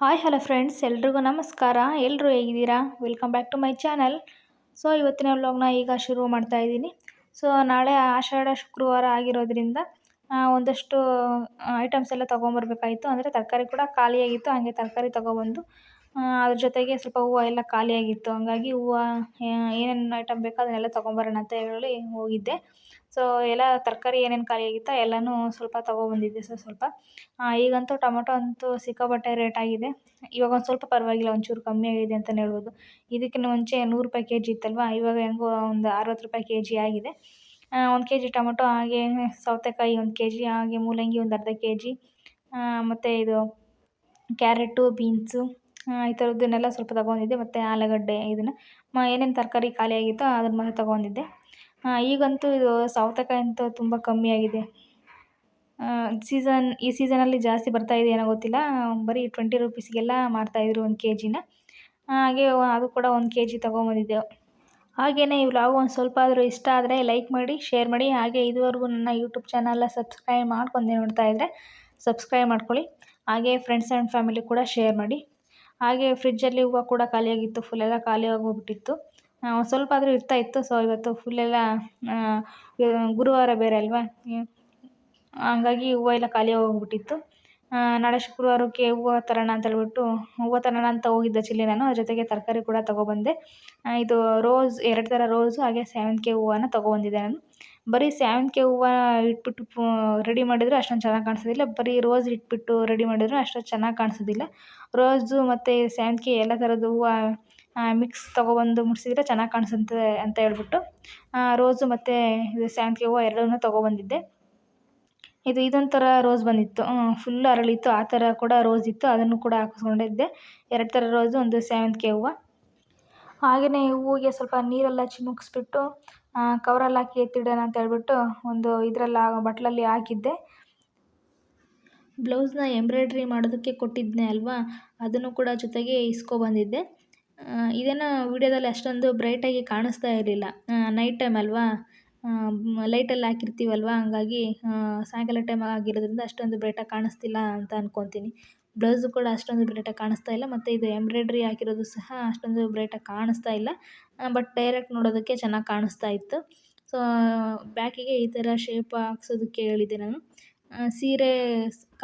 Hi hello friends, ಎಲ್ರಿಗೂ ನಮಸ್ಕಾರ. ಎಲ್ಲರೂ ಹೇಗಿದ್ದೀರಾ? Welcome back to my channel. So ಇವತ್ತಿನ ವ್ಲಾಗ್ನ ಈಗ ಶುರು ಮಾಡ್ತಾ ಇದ್ದೀನಿ. ಸೊ ನಾಳೆ ಆಷಾಢ ಶುಕ್ರವಾರ ಆಗಿರೋದ್ರಿಂದ ಒಂದಷ್ಟು ಐಟಮ್ಸ್ ಎಲ್ಲ ತೊಗೊಂಬರ್ಬೇಕಾಯಿತು. ಅಂದರೆ ತರಕಾರಿ ಕೂಡ ಖಾಲಿಯಾಗಿತ್ತು, ಹಾಗೆ ತರಕಾರಿ ತೊಗೊಬಂದು ಅದ್ರ ಜೊತೆಗೆ ಸ್ವಲ್ಪ ಹೂವು ಎಲ್ಲ ಖಾಲಿಯಾಗಿತ್ತು. ಹಂಗಾಗಿ ಹೂವು ಏನೇನು ಐಟಮ್ ಬೇಕೋ ಅದನ್ನೆಲ್ಲ ತೊಗೊಂಬರೋಣ ಅಂತ ಹೇಳಿ ಹೋಗಿದ್ದೆ. ಸೊ ಎಲ್ಲ ತರಕಾರಿ ಏನೇನು ಖಾಲಿಯಾಗಿತ್ತೋ ಎಲ್ಲನೂ ಸ್ವಲ್ಪ ತೊಗೊಬಂದಿದ್ದೆ. ಸ್ವಲ್ಪ ಈಗಂತೂ ಟೊಮೊಟೊ ಅಂತೂ ಸಿಕ್ಕಾಪಟ್ಟೆ ರೇಟ್ ಆಗಿದೆ. ಇವಾಗ ಒಂದು ಸ್ವಲ್ಪ ಪರವಾಗಿಲ್ಲ, ಒಂಚೂರು ಕಮ್ಮಿ ಆಗಿದೆ ಅಂತಲೇ ಹೇಳ್ಬೋದು. ಇದಕ್ಕಿಂತ ಮುಂಚೆ 100 ರೂಪಾಯಿ ಕೆ.ಜಿ ಇತ್ತಲ್ವ, ಇವಾಗ ಹೆಂಗೋ ಒಂದು 60 ರೂಪಾಯಿ ಕೆ.ಜಿ ಆಗಿದೆ. 1 ಕೆ.ಜಿ ಟೊಮೊಟೊ, ಹಾಗೆ ಸೌತೆಕಾಯಿ 1 ಕೆ.ಜಿ, ಹಾಗೆ ಮೂಲಂಗಿ ಒಂದು ಅರ್ಧ ಕೆ.ಜಿ, ಮತ್ತು ಇದು ಕ್ಯಾರೆಟು, ಬೀನ್ಸು, ಈ ಥರದ್ದನ್ನೆಲ್ಲ ಸ್ವಲ್ಪ ತೊಗೊಂಡಿದ್ದೆ. ಮತ್ತು ಆಲೂಗಡ್ಡೆ, ಇದನ್ನು ಏನೇನು ತರಕಾರಿ ಖಾಲಿಯಾಗಿತ್ತೋ ಅದನ್ನು ಮಾತ್ರ ತೊಗೊಂಡಿದ್ದೆ. ಈಗಂತೂ ಇದು ಸೌತೆಕಾಯಿ ಅಂತೂ ತುಂಬ ಕಮ್ಮಿ ಆಗಿದೆ. ಈ ಸೀಸನಲ್ಲಿ ಜಾಸ್ತಿ ಬರ್ತಾಯಿದೆ ಏನೋ ಗೊತ್ತಿಲ್ಲ. ಬರೀ 20 ರುಪೀಸ್ಗೆಲ್ಲ ಮಾರ್ತಾಯಿದ್ರು 1 ಕೆ.ಜಿನ. ಹಾಗೆ ಅದು ಕೂಡ 1 ಕೆ.ಜಿ ತೊಗೊಂಬಂದಿದ್ದೆ. ಹಾಗೆಯೇ ಈ ವ್ಲಾಗ್ ಒಂದು ಸ್ವಲ್ಪ ಆದರೂ ಇಷ್ಟ ಆದರೆ ಲೈಕ್ ಮಾಡಿ, ಶೇರ್ ಮಾಡಿ. ಹಾಗೆ ಇದುವರೆಗೂ ನನ್ನ ಯೂಟ್ಯೂಬ್ ಚಾನಲ್ನ ಸಬ್ಸ್ಕ್ರೈಬ್ ಮಾಡ್ಕೊಂಡು ನೋಡ್ತಾ ಇದ್ದರೆ ಸಬ್ಸ್ಕ್ರೈಬ್ ಮಾಡ್ಕೊಳ್ಳಿ. ಹಾಗೆ ಫ್ರೆಂಡ್ಸ್ ಆ್ಯಂಡ್ ಫ್ಯಾಮಿಲಿ ಕೂಡ ಶೇರ್ ಮಾಡಿ. ಹಾಗೆ ಫ್ರಿಜ್ಜಲ್ಲಿ ಹೂವು ಕೂಡ ಖಾಲಿಯಾಗಿತ್ತು, ಫುಲ್ಲೆಲ್ಲ ಖಾಲಿ ಆಗೋಗ್ಬಿಟ್ಟಿತ್ತು. ಒಂದು ಸ್ವಲ್ಪ ಆದರೂ ಇರ್ತಾಯಿತ್ತು. ಸೊ ಇವತ್ತು ಫುಲ್ಲೆಲ್ಲ ಗುರುವಾರ ಬೇರೆ ಅಲ್ವಾ, ಹಂಗಾಗಿ ಹೂವು ಎಲ್ಲ ಖಾಲಿ ಹೋಗ್ಬಿಟ್ಟಿತ್ತು. ನಾಳೆ ಶುಕ್ರವಾರಕ್ಕೆ ಹೂವು ತರೋಣ ಅಂತ ಹೇಳ್ಬಿಟ್ಟು ಹೂವು ತರೋಣ ಅಂತ ಹೋಗಿದ್ದೆ ಆ್ಯಕ್ಚುಲಿ ನಾನು. ಅದ್ರ ಜೊತೆಗೆ ತರಕಾರಿ ಕೂಡ ತೊಗೊಬಂದೆ. ಇದು ರೋಸ್, 2 ಥರ ರೋಸು ಹಾಗೆ ಸೇವಂತಿಗೆ ಹೂವನ್ನ ತೊಗೊಬಂದಿದ್ದೆ ನಾನು. ಬರೀ ಸೇವಂತಿಗೆ ಹೂವು ಇಟ್ಬಿಟ್ಟು ರೆಡಿ ಮಾಡಿದರೆ ಅಷ್ಟೊಂದು ಚೆನ್ನಾಗಿ ಕಾಣಿಸೋದಿಲ್ಲ. ಬರೀ ರೋಸ್ ಇಟ್ಬಿಟ್ಟು ರೆಡಿ ಮಾಡಿದ್ರು ಅಷ್ಟೊಂದು ಚೆನ್ನಾಗಿ ಕಾಣಿಸೋದಿಲ್ಲ. ರೋಸು ಮತ್ತು ಸೇವಂತಿಗೆ ಎಲ್ಲ ಥರದ್ದು ಹೂವು ಮಿಕ್ಸ್ ತೊಗೊಬಂದು ಮುಡಿಸಿದ್ರೆ ಚೆನ್ನಾಗಿ ಕಾಣಿಸುತ್ತೆ ಅಂತ ಹೇಳ್ಬಿಟ್ಟು ರೋಸು ಮತ್ತು ಇದು ಸೇವಂತಿಗೆ ಹೂವು ಎರಡನ್ನೂ ತೊಗೊಬಂದಿದ್ದೆ. ಇದೊಂಥರ ರೋಸ್ ಬಂದಿತ್ತು, ಫುಲ್ ಅರಳಿತ್ತು. ಆ ಥರ ಕೂಡ ರೋಸ್ ಇತ್ತು, ಅದನ್ನು ಕೂಡ ಹಾಕಿಸ್ಕೊಂಡಿದ್ದೆ. 2 ಥರ ರೋಸು, ಒಂದು ಸೇವಂತಿಗೆ ಹೂವು. ಹಾಗೆಯೇ ಹೂವಿಗೆ ಸ್ವಲ್ಪ ನೀರೆಲ್ಲ ಚಿಮುಕಿಸ್ಬಿಟ್ಟು ಕವರಲ್ಲಿ ಹಾಕಿ ಎತ್ತಿಡೋಣ ಅಂತ ಹೇಳ್ಬಿಟ್ಟು ಒಂದು ಬಟ್ಲಲ್ಲಿ ಹಾಕಿದ್ದೆ. ಬ್ಲೌಸ್ನ ಎಂಬ್ರಾಯ್ಡ್ರಿ ಮಾಡೋದಕ್ಕೆ ಕೊಟ್ಟಿದ್ದೆ ಅಲ್ವಾ, ಅದನ್ನು ಕೂಡ ಜೊತೆಗೆ ಇಸ್ಕೊಬಂದಿದ್ದೆ. ಇದೇನೋ ವಿಡಿಯೋದಲ್ಲಿ ಅಷ್ಟೊಂದು ಬ್ರೈಟಾಗಿ ಕಾಣಿಸ್ತಾ ಇರಲಿಲ್ಲ. ನೈಟ್ ಟೈಮ್ ಅಲ್ವಾ, ಲೈಟಲ್ಲಿ ಹಾಕಿರ್ತೀವಲ್ವ, ಹಂಗಾಗಿ ಸಾಯಂಕಾಲ ಟೈಮ್ ಆಗಿರೋದ್ರಿಂದ ಅಷ್ಟೊಂದು ಬ್ರೈಟಾಗಿ ಕಾಣಿಸ್ತಿಲ್ಲ ಅಂತ ಅಂದ್ಕೊತೀನಿ. ಬ್ಲೌಸು ಕೂಡ ಅಷ್ಟೊಂದು ಬ್ರೈಟಾಗಿ ಕಾಣಿಸ್ತಾ ಇಲ್ಲ, ಮತ್ತು ಇದು ಎಂಬ್ರಾಯ್ಡ್ರಿ ಹಾಕಿರೋದು ಸಹ ಅಷ್ಟೊಂದು ಬ್ರೈಟಾಗಿ ಕಾಣಿಸ್ತಾ ಇಲ್ಲ. ಬಟ್ ಡೈರೆಕ್ಟ್ ನೋಡೋದಕ್ಕೆ ಚೆನ್ನಾಗಿ ಕಾಣಿಸ್ತಾ ಇತ್ತು. ಸೊ ಬ್ಯಾಕಿಗೆ ಈ ಥರ ಶೇಪ್ ಹಾಕ್ಸೋದಕ್ಕೆ ಹೇಳಿದ್ದೆ ನಾನು. ಸೀರೆ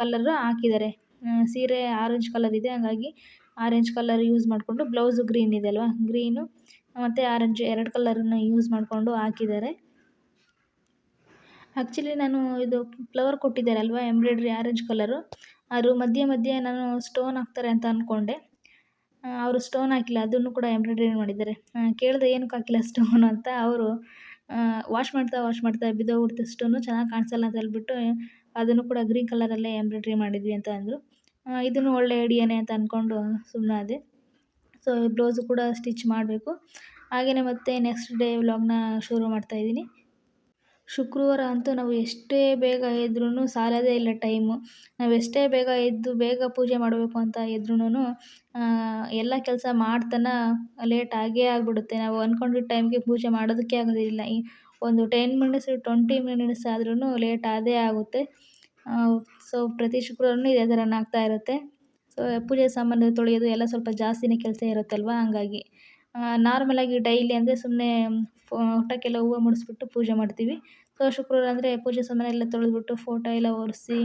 ಕಲರ್ ಹಾಕಿದ್ದಾರೆ. ಸೀರೆ ಆರೆಂಜ್ ಕಲರ್ ಇದೆ, ಹಂಗಾಗಿ ಆರೆಂಜ್ ಕಲರ್ ಯೂಸ್ ಮಾಡಿಕೊಂಡು, ಬ್ಲೌಸು ಗ್ರೀನ್ ಇದೆ ಅಲ್ವಾ, ಗ್ರೀನು ಮತ್ತು ಆರೆಂಜ್ 2 ಕಲರನ್ನು ಯೂಸ್ ಮಾಡಿಕೊಂಡು ಹಾಕಿದ್ದಾರೆ. ಆ್ಯಕ್ಚುಲಿ ನಾನು ಇದು ಫ್ಲವರ್ ಕೊಟ್ಟಿದ್ದಾರಲ್ವ ಎಂಬ್ರಾಯ್ಡ್ರಿ ಆರೆಂಜ್ ಕಲರು, ಅದು ಮಧ್ಯೆ ನಾನು ಸ್ಟೋನ್ ಹಾಕ್ತಾರೆ ಅಂತ ಅಂದ್ಕೊಂಡೆ. ಅವರು ಸ್ಟೋನ್ ಹಾಕಿಲ್ಲ, ಅದನ್ನು ಕೂಡ ಎಂಬ್ರಾಯ್ಡ್ರಿ ಮಾಡಿದ್ದಾರೆ. ಕೇಳಿದೆ ಏನಕ್ಕೆ ಹಾಕಿಲ್ಲ ಸ್ಟೋನು ಅಂತ. ಅವರು ವಾಶ್ ಮಾಡ್ತಾ ಬಿದ್ದೋಗ್ಬಿಡ್ತು ಸ್ಟೋನು, ಚೆನ್ನಾಗಿ ಕಾಣಿಸಲ್ಲ ಅಂತ ಹೇಳ್ಬಿಟ್ಟು ಅದನ್ನು ಕೂಡ ಗ್ರೀನ್ ಕಲರಲ್ಲೇ ಎಂಬ್ರಾಯ್ಡ್ರಿ ಮಾಡಿದ್ವಿ ಅಂತ ಅಂದರು. ಇದನ್ನು ಒಳ್ಳೆ ಐಡಿಯಾನೇ ಅಂತ ಅಂದ್ಕೊಂಡು ಸುಮ್ಮನಾದೆ. ಸೊ ಬ್ಲೌಸು ಕೂಡ ಸ್ಟಿಚ್ ಮಾಡಬೇಕು. ಹಾಗೆಯೇ ಮತ್ತೆ ನೆಕ್ಸ್ಟ್ ಡೇ ವ್ಲಾಗ್ನ ಶುರು ಮಾಡ್ತಾಯಿದ್ದೀನಿ. ಶುಕ್ರವಾರ ಅಂತೂ ನಾವು ಎಷ್ಟೇ ಬೇಗ ಎದ್ರೂ ಸಾಲೋದೇ ಇಲ್ಲ ಟೈಮು. ನಾವು ಎಷ್ಟೇ ಬೇಗ ಎದ್ದು ಬೇಗ ಪೂಜೆ ಮಾಡಬೇಕು ಅಂತ ಎದ್ರೂ ಎಲ್ಲ ಕೆಲಸ ಮಾಡ್ತಾನೆ ಲೇಟ್ ಆಗೇ ಆಗಿಬಿಡುತ್ತೆ. ನಾವು ಅಂದ್ಕೊಂಡಿದ್ದ ಟೈಮ್ಗೆ ಪೂಜೆ ಮಾಡೋದಕ್ಕೆ ಆಗೋದಿಲ್ಲ. ಒಂದು 10 ಮಿನಿಟ್ಸ್ 20 ಮಿನಿಟ್ಸ್ ಆದ್ರೂ ಲೇಟ್ ಆದೇ ಆಗುತ್ತೆ. ಸೊ ಪ್ರತಿ ಶುಕ್ರವಾರನೂ ಇದೇ ಥರನೇ ಆಗ್ತಾ ಇರುತ್ತೆ. ಸೊ ಪೂಜೆ ಸಾಮಾನು ತೊಳೆಯೋದು ಎಲ್ಲ ಸ್ವಲ್ಪ ಜಾಸ್ತಿನೇ ಕೆಲಸ ಇರುತ್ತಲ್ವ, ಹಂಗಾಗಿ ನಾರ್ಮಲಾಗಿ ಡೈಲಿ ಅಂದರೆ ಸುಮ್ಮನೆ ಫೋಟೋಕ್ಕೆಲ್ಲ ಹೂವು ಮುಡಿಸ್ಬಿಟ್ಟು ಪೂಜೆ ಮಾಡ್ತೀವಿ. ಸೊ ಶುಕ್ರವಾರ ಅಂದರೆ ಪೂಜೆ ಸಾಮಾನೆಲ್ಲ ತೊಳೆದ್ಬಿಟ್ಟು ಫೋಟೋ ಎಲ್ಲ ಒರೆಸಿ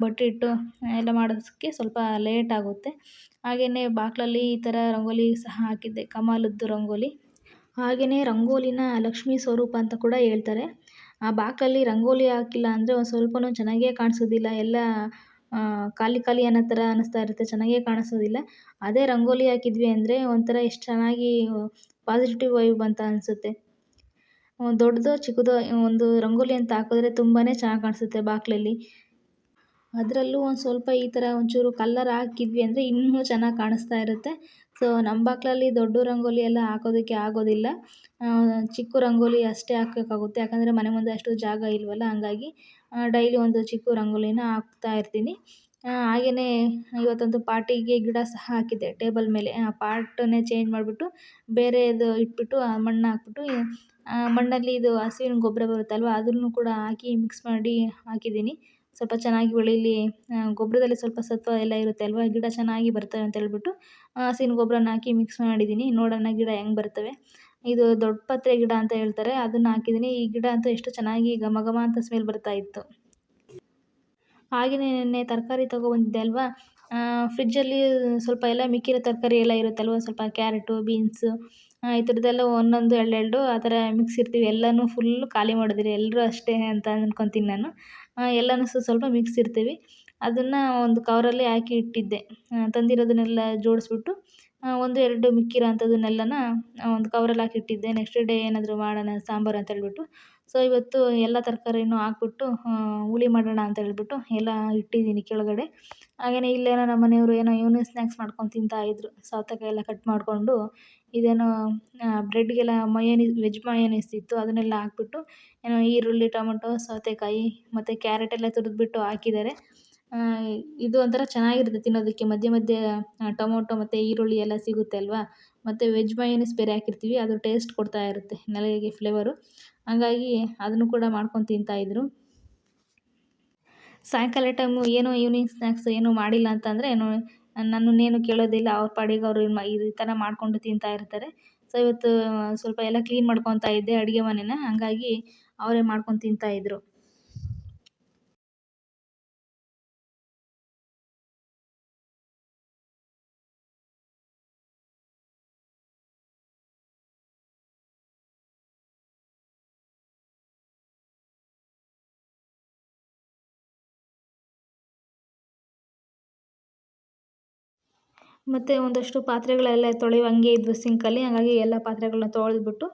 ಬಟ್ಟೆ ಇಟ್ಟು ಎಲ್ಲ ಮಾಡೋದಕ್ಕೆ ಸ್ವಲ್ಪ ಲೇಟ್ ಆಗುತ್ತೆ. ಹಾಗೆಯೇ ಬಾಗಿಲಲ್ಲಿ ಈ ಥರ ರಂಗೋಲಿ ಸಹ ಹಾಕಿದ್ದೆ, ಕಮಲದ್ದು ರಂಗೋಲಿ. ಹಾಗೆಯೇ ರಂಗೋಲಿನ ಲಕ್ಷ್ಮೀ ಸ್ವರೂಪ ಅಂತ ಕೂಡ ಹೇಳ್ತಾರೆ. ಆ ಬಾಗಿಲಲ್ಲಿ ರಂಗೋಲಿ ಹಾಕಿಲ್ಲ ಅಂದರೆ ಒಂದು ಸ್ವಲ್ಪನೂ ಚೆನ್ನಾಗೇ ಕಾಣಿಸೋದಿಲ್ಲ. ಎಲ್ಲ ಖಾಲಿ ಅನ್ನೋ ಥರ ಅನ್ನಿಸ್ತಾ ಇರುತ್ತೆ, ಚೆನ್ನಾಗೇ ಕಾಣಿಸೋದಿಲ್ಲ. ಅದೇ ರಂಗೋಲಿ ಹಾಕಿದ್ವಿ ಅಂದರೆ ಒಂಥರ ಎಷ್ಟು ಚೆನ್ನಾಗಿ ಪಾಸಿಟಿವ್ ವೈಬ್ ಅಂತ ಅನಿಸುತ್ತೆ. ದೊಡ್ಡದೋ ಚಿಕ್ಕದೋ ಒಂದು ರಂಗೋಲಿ ಅಂತ ಹಾಕಿದ್ರೆ ತುಂಬಾ ಚೆನ್ನಾಗಿ ಕಾಣಿಸುತ್ತೆ ಬಾಗಿಲಲ್ಲಿ. ಅದರಲ್ಲೂ ಒಂದು ಸ್ವಲ್ಪ ಈ ಥರ ಒಂಚೂರು ಕಲ್ಲರ್ ಹಾಕಿದ್ವಿ ಅಂದರೆ ಇನ್ನೂ ಚೆನ್ನಾಗಿ ಕಾಣಿಸ್ತಾ ಇರುತ್ತೆ. ಸೊ ನಮ್ಮ ಬಾಗಿಲಲ್ಲಿ ದೊಡ್ಡ ರಂಗೋಲಿ ಎಲ್ಲ ಹಾಕೋದಕ್ಕೆ ಆಗೋದಿಲ್ಲ, ಚಿಕ್ಕ ರಂಗೋಲಿ ಅಷ್ಟೇ ಹಾಕಬೇಕಾಗುತ್ತೆ. ಯಾಕಂದರೆ ಮನೆ ಮುಂದೆ ಅಷ್ಟು ಜಾಗ ಇಲ್ವಲ್ಲ, ಹಂಗಾಗಿ ಡೈಲಿ ಒಂದು ಚಿಕ್ಕ ರಂಗೋಲಿನ ಹಾಕ್ತಾ ಇರ್ತೀನಿ. ಹಾಗೆಯೇ ಇವತ್ತೊಂದು ಪಾಟಿಗೆ ಗಿಡ ಸಹ ಹಾಕಿದ್ದೆ ಟೇಬಲ್ ಮೇಲೆ. ಆ ಪಾಟನ್ನೇ ಚೇಂಜ್ ಮಾಡಿಬಿಟ್ಟು ಬೇರೆದು ಇಟ್ಬಿಟ್ಟು ಮಣ್ಣು ಹಾಕ್ಬಿಟ್ಟು ಮಣ್ಣಲ್ಲಿ ಇದು ಹಸುವಿನ ಗೊಬ್ಬರ ಬರುತ್ತಲ್ವ, ಅದನ್ನು ಕೂಡ ಹಾಕಿ ಮಿಕ್ಸ್ ಮಾಡಿ ಹಾಕಿದ್ದೀನಿ. ಸ್ವಲ್ಪ ಚೆನ್ನಾಗಿ ಬೆಳೀಲಿ, ಗೊಬ್ಬರದಲ್ಲಿ ಸ್ವಲ್ಪ ಸತ್ವ ಎಲ್ಲ ಇರುತ್ತೆ ಅಲ್ವಾ, ಗಿಡ ಚೆನ್ನಾಗಿ ಬರ್ತವೆ ಅಂತ ಹೇಳ್ಬಿಟ್ಟು ಹಸಿನ ಗೊಬ್ಬರನ ಹಾಕಿ ಮಿಕ್ಸ್ ಮಾಡಿದ್ದೀನಿ. ನೋಡೋಣ ಗಿಡ ಹೆಂಗೆ ಬರ್ತವೆ. ಇದು ದೊಡ್ಡ ಪತ್ರೆ ಗಿಡ ಅಂತ ಹೇಳ್ತಾರೆ, ಅದನ್ನು ಹಾಕಿದ್ದೀನಿ. ಈ ಗಿಡ ಅಂತೂ ಎಷ್ಟು ಚೆನ್ನಾಗಿ ಘಮ ಘಮ ಅಂತ ಸ್ಮೆಲ್ ಬರ್ತಾ ಇತ್ತು. ಹಾಗೆಯೇ ನೆನ್ನೆ ತರಕಾರಿ ತೊಗೊಬಂದಿದ್ದೆ ಅಲ್ವಾ, ಫ್ರಿಜ್ಜಲ್ಲಿ ಸ್ವಲ್ಪ ಎಲ್ಲ ಮಿಕ್ಕಿರೋ ತರಕಾರಿ ಎಲ್ಲ ಇರುತ್ತಲ್ವ, ಸ್ವಲ್ಪ ಕ್ಯಾರೆಟು, ಬೀನ್ಸು, ಈ ಥರದ್ದೆಲ್ಲ ಒಂದೊಂದು ಎರಡೆರಡು ಆ ಥರ ಮಿಕ್ಸ್ ಇರ್ತೀವಿ. ಎಲ್ಲನೂ ಫುಲ್ಲು ಖಾಲಿ ಮಾಡಿದ್ರಿ, ಎಲ್ಲರೂ ಅಷ್ಟೇ ಅಂತ ಅಂದ್ಕೊತೀನಿ ನಾನು. ಎಲ್ಲನೂ ಸ್ವಲ್ಪ ಮಿಕ್ಸ್ ಇರ್ತೀವಿ. ಅದನ್ನು ಒಂದು ಕವರಲ್ಲಿ ಹಾಕಿ ಇಟ್ಟಿದ್ದೆ. ತಂದಿರೋದನ್ನೆಲ್ಲ ಜೋಡಿಸ್ಬಿಟ್ಟು 1, 2 ಮಿಕ್ಕಿರೋ ಅಂಥದ್ದನ್ನೆಲ್ಲನ ಒಂದು ಕವರಲ್ಲಿ ಹಾಕಿ ಇಟ್ಟಿದ್ದೆ. ನೆಕ್ಸ್ಟ್ ಡೇ ಏನಾದರೂ ಮಾಡೋಣ ಸಾಂಬಾರು ಅಂತ ಹೇಳ್ಬಿಟ್ಟು. ಸೊ ಇವತ್ತು ಎಲ್ಲ ತರಕಾರಿನೂ ಹಾಕ್ಬಿಟ್ಟು ಹುಳಿ ಮಾಡೋಣ ಅಂತ ಹೇಳ್ಬಿಟ್ಟು ಎಲ್ಲ ಇಟ್ಟಿದ್ದೀನಿ ಕೆಳಗಡೆ. ಹಾಗೆಯೇ ಇಲ್ಲೇನೋ ನಮ್ಮ ಮನೆಯವರು ಏನೋ ಈವ್ನಿಂಗ್ ಸ್ನ್ಯಾಕ್ಸ್ ಮಾಡ್ಕೊಂಡು ತಿಂತಾ ಇದ್ರು. ಸೌತೆಕಾಯಿ ಎಲ್ಲ ಕಟ್ ಮಾಡಿಕೊಂಡು ಇದೇನೋ ಬ್ರೆಡ್ಗೆಲ್ಲ ವೆಜ್ ಮಯೋನೀಸ್ ಇತ್ತು, ಅದನ್ನೆಲ್ಲ ಹಾಕ್ಬಿಟ್ಟು ಏನೋ ಈರುಳ್ಳಿ, ಟೊಮೊಟೊ, ಸೌತೆಕಾಯಿ ಮತ್ತು ಕ್ಯಾರೆಟ್ ಎಲ್ಲ ತುರಿದ್ಬಿಟ್ಟು ಹಾಕಿದ್ದಾರೆ. ಇದು ಒಂಥರ ಚೆನ್ನಾಗಿರುತ್ತೆ ತಿನ್ನೋದಕ್ಕೆ. ಮಧ್ಯೆ ಮಧ್ಯೆ ಟೊಮೊಟೊ ಮತ್ತು ಈರುಳ್ಳಿ ಎಲ್ಲ ಸಿಗುತ್ತೆ ಅಲ್ವಾ, ಮತ್ತು ವೆಜ್ ಮಯೋನೀಸ್ ಬೇರೆ ಹಾಕಿರ್ತೀವಿ, ಅದು ಟೇಸ್ಟ್ ಕೊಡ್ತಾ ಇರುತ್ತೆ ನಾಲಿಗೆಗೆ ಫ್ಲೇವರು. ಹಂಗಾಗಿ ಅದನ್ನು ಕೂಡ ಮಾಡ್ಕೊಂಡು ತಿಂತಾಯಿದ್ರು. ಸಾಯಂಕಾಲ ಟೈಮು ಏನೋ ಈವ್ನಿಂಗ್ ಸ್ನ್ಯಾಕ್ಸ್ ಏನೂ ಮಾಡಿಲ್ಲ ಅಂತಂದರೆ ನನ್ನನ್ನೇನು ಕೇಳೋದಿಲ್ಲ. ಅವ್ರ ಪಾಡಿಗೆ ಅವರು ಈ ಥರ ಮಾಡಿಕೊಂಡು ತಿಂತಾ ಇರ್ತಾರೆ. ಸೊ ಇವತ್ತು ಸ್ವಲ್ಪ ಎಲ್ಲ ಕ್ಲೀನ್ ಮಾಡ್ಕೊತಾ ಇದ್ದೆ ಅಡುಗೆ ಮನೆನ, ಹಂಗಾಗಿ ಅವರೇ ಮಾಡ್ಕೊಂಡು ತಿಂತಾಯಿದ್ರು. ಮತ್ತು ಒಂದಷ್ಟು ಪಾತ್ರೆಗಳೆಲ್ಲ ತೊಳೆಯೋ ಹಂಗೆ ಇದ್ವು ಸಿಂಕಲ್ಲಿ, ಹಾಗಾಗಿ ಎಲ್ಲ ಪಾತ್ರೆಗಳನ್ನ ತೊಳೆದ್ಬಿಟ್ಟು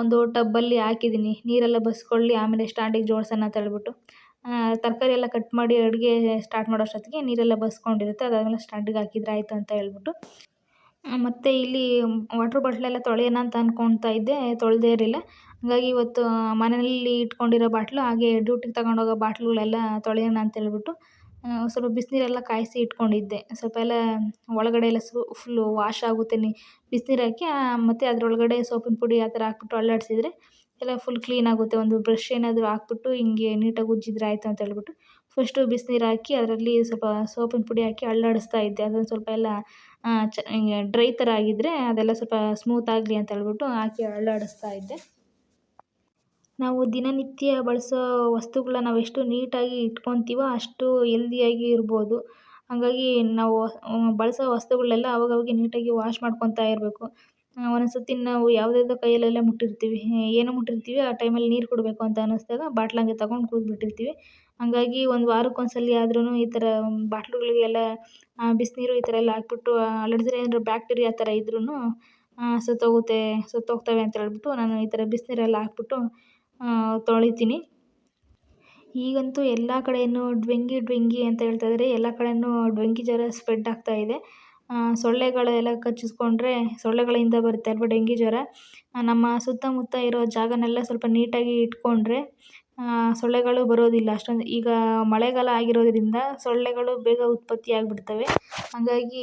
ಒಂದು ಟಬ್ಬಲ್ಲಿ ಹಾಕಿದ್ದೀನಿ. ನೀರೆಲ್ಲ ಬಸ್ಕೊಳ್ಳಿ, ಆಮೇಲೆ ಸ್ಟ್ಯಾಂಡಿಗೆ ಜೋಡಿಸೋಣ ಅಂತ ಹೇಳ್ಬಿಟ್ಟು. ತರಕಾರಿ ಎಲ್ಲ ಕಟ್ ಮಾಡಿ ಅಡುಗೆ ಸ್ಟಾರ್ಟ್ ಮಾಡೋ ಅಷ್ಟೊತ್ತಿಗೆ ನೀರೆಲ್ಲ ಬಸ್ಕೊಂಡಿರುತ್ತೆ, ಅದಾದಮೇಲೆ ಸ್ಟ್ಯಾಂಡಿಗೆ ಹಾಕಿದ್ರೆ ಆಯಿತು ಅಂತ ಹೇಳ್ಬಿಟ್ಟು. ಮತ್ತು ಇಲ್ಲಿ ವಾಟ್ರ್ ಬಾಟ್ಲೆಲ್ಲ ತೊಳೆಯೋಣ ಅಂತ ಅಂದ್ಕೊಳ್ತಾ ಇದ್ದೆ, ತೊಳೆದೇ ಇರಲಿಲ್ಲ. ಹಾಗಾಗಿ ಇವತ್ತು ಮನೆಯಲ್ಲಿ ಇಟ್ಕೊಂಡಿರೋ ಬಾಟ್ಲು, ಹಾಗೆ ಡ್ಯೂಟಿಗೆ ತಗೊಂಡೋಗೋ ಬಾಟ್ಲುಗಳೆಲ್ಲ ತೊಳೆಯೋಣ ಅಂತ ಹೇಳ್ಬಿಟ್ಟು ಸ್ವಲ್ಪ ಬಿಸಿನೀರೆಲ್ಲ ಕಾಯಿಸಿ ಇಟ್ಕೊಂಡಿದ್ದೆ. ಸ್ವಲ್ಪ ಎಲ್ಲ ಒಳಗಡೆ ಎಲ್ಲ ಫುಲ್ಲು ವಾಶ್ ಆಗುತ್ತೆ ಬಿಸಿನೀರು ಹಾಕಿ, ಮತ್ತು ಅದರೊಳಗಡೆ ಸೋಪಿನ ಪುಡಿ ಆ ಥರ ಹಾಕ್ಬಿಟ್ಟು ಅಲ್ಲಾಡಿಸಿದ್ರೆ ಎಲ್ಲ ಫುಲ್ ಕ್ಲೀನ್ ಆಗುತ್ತೆ. ಒಂದು ಬ್ರಷ್ ಏನಾದರೂ ಹಾಕ್ಬಿಟ್ಟು ಹಿಂಗೆ ನೀಟಾಗಿ ಉಜ್ಜಿದ್ರೆ ಆಯಿತು ಅಂತ ಹೇಳ್ಬಿಟ್ಟು ಫಸ್ಟು ಬಿಸಿನೀರು ಹಾಕಿ ಅದರಲ್ಲಿ ಸ್ವಲ್ಪ ಸೋಪಿನ ಪುಡಿ ಹಾಕಿ ಅಲ್ಲಾಡಿಸ್ತಾ ಇದ್ದೆ. ಅದೊಂದು ಸ್ವಲ್ಪ ಎಲ್ಲ ಹಿಂಗೆ ಡ್ರೈ ಥರ ಆಗಿದ್ದರೆ ಅದೆಲ್ಲ ಸ್ವಲ್ಪ ಸ್ಮೂತ್ ಆಗಲಿ ಅಂತ ಹೇಳ್ಬಿಟ್ಟು ಹಾಕಿ ಅಲ್ಲಾಡಿಸ್ತಾ ಇದ್ದೆ. ನಾವು ದಿನನಿತ್ಯ ಬಳಸೋ ವಸ್ತುಗಳನ್ನ ನಾವೆಷ್ಟು ನೀಟಾಗಿ ಇಟ್ಕೊತೀವೋ ಅಷ್ಟು ಹೆಲ್ದಿಯಾಗಿ ಇರ್ಬೋದು. ಹಾಗಾಗಿ ನಾವು ಬಳಸೋ ವಸ್ತುಗಳೆಲ್ಲ ಅವಾಗವಾಗ ನೀಟಾಗಿ ವಾಶ್ ಮಾಡ್ಕೊತಾ ಇರಬೇಕು. ಒಂದೊಂದು ಸತಿ ನಾವು ಯಾವುದ್ಯಾವುದೋ ಕೈಯಲ್ಲೆಲ್ಲ ಮುಟ್ಟಿರ್ತೀವಿ, ಏನೋ ಮುಟ್ಟಿರ್ತೀವಿ, ಆ ಟೈಮಲ್ಲಿ ನೀರು ಕುಡಿಬೇಕು ಅಂತ ಅನ್ನಿಸ್ದಾಗ ಬಾಟ್ಲ್ ಹಂಗೆ ತಗೊಂಡು ಕುಡಿದ್ಬಿಟ್ಟಿರ್ತೀವಿ. ಹಾಗಾಗಿ ಒಂದು ವಾರಕ್ಕೊಂದ್ಸಲ ಆದ್ರೂ ಈ ಥರ ಬಾಟ್ಲುಗಳಿಗೆಲ್ಲ ಬಿಸಿನೀರು ಈ ಥರ ಎಲ್ಲ ಹಾಕ್ಬಿಟ್ಟು ಅಲ್ಲಾಡಿಸಿದ್ರೆ ಏನಾದ್ರು ಬ್ಯಾಕ್ಟೀರಿಯಾ ಆ ಥರ ಇದ್ರೂ ಸತ್ತೋಗ್ತವೆ ಅಂತ ಹೇಳ್ಬಿಟ್ಟು ನಾನು ಈ ಥರ ಬಿಸಿನೀರೆಲ್ಲ ಹಾಕ್ಬಿಟ್ಟು ತೊಳಿತೀನಿ. ಈಗಂತೂ ಎಲ್ಲ ಕಡೆಯೂ ಡೆಂಗಿ ಅಂತ ಹೇಳ್ತಾ ಇದ್ದಾರೆ. ಎಲ್ಲ ಕಡೆಯೂ ಡೆಂಗಿ ಜ್ವರ ಸ್ಪ್ರೆಡ್ ಆಗ್ತಾ ಇದೆ. ಸೊಳ್ಳೆಗಳೆಲ್ಲ ಕಚ್ಚಿಸ್ಕೊಂಡ್ರೆ ಸೊಳ್ಳೆಗಳಿಂದ ಬರುತ್ತೆ ಅಲ್ವಾ ಡೆಂಗಿ ಜ್ವರ. ನಮ್ಮ ಸುತ್ತಮುತ್ತ ಇರೋ ಜಾಗನೆಲ್ಲ ಸ್ವಲ್ಪ ನೀಟಾಗಿ ಇಟ್ಕೊಂಡ್ರೆ ಸೊಳ್ಳೆಗಳು ಬರೋದಿಲ್ಲ ಅಷ್ಟೊಂದು. ಈಗ ಮಳೆಗಾಲ ಆಗಿರೋದ್ರಿಂದ ಸೊಳ್ಳೆಗಳು ಬೇಗ ಉತ್ಪತ್ತಿ ಆಗಿಬಿಡ್ತವೆ. ಹಾಗಾಗಿ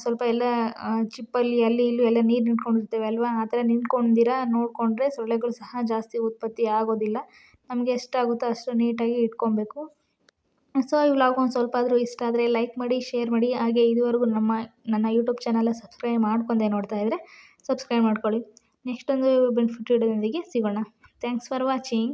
ಸ್ವಲ್ಪ ಎಲ್ಲ ಚಿಪ್ಪಲ್ಲಿ ಅಲ್ಲಿ ಇಲ್ಲಿ ಎಲ್ಲ ನೀರು ನಿಂತ್ಕೊಂಡಿರ್ತವೆ ಅಲ್ವಾ, ಆ ಥರ ನಿಂತ್ಕೊಂಡಿರ ನೋಡಿಕೊಂಡ್ರೆ ಸೊಳ್ಳೆಗಳು ಸಹ ಜಾಸ್ತಿ ಉತ್ಪತ್ತಿ ಆಗೋದಿಲ್ಲ. ನಮಗೆ ಎಷ್ಟಾಗುತ್ತೋ ಅಷ್ಟು ನೀಟಾಗಿ ಇಟ್ಕೊಬೇಕು. ಸೊ ಈ ವ್ಲಾಗ್ ಒಂದು ಸ್ವಲ್ಪ ಆದರೂ ಇಷ್ಟ ಆದರೆ ಲೈಕ್ ಮಾಡಿ, ಶೇರ್ ಮಾಡಿ. ಹಾಗೆ ಇದುವರೆಗೂ ನನ್ನ ಯೂಟ್ಯೂಬ್ ಚಾನಲ್ನ ಸಬ್ಸ್ಕ್ರೈಬ್ ಮಾಡ್ಕೊಂಡೆ ನೋಡ್ತಾ ಇದ್ದರೆ ಸಬ್ಸ್ಕ್ರೈಬ್ ಮಾಡ್ಕೊಳ್ಳಿ. ನೆಕ್ಸ್ಟ್ ಒಂದು ಬೆನಿಫಿಟ್ ವಿಡಿಯೋದೊಂದಿಗೆ ಸಿಗೋಣ. Thanks for watching.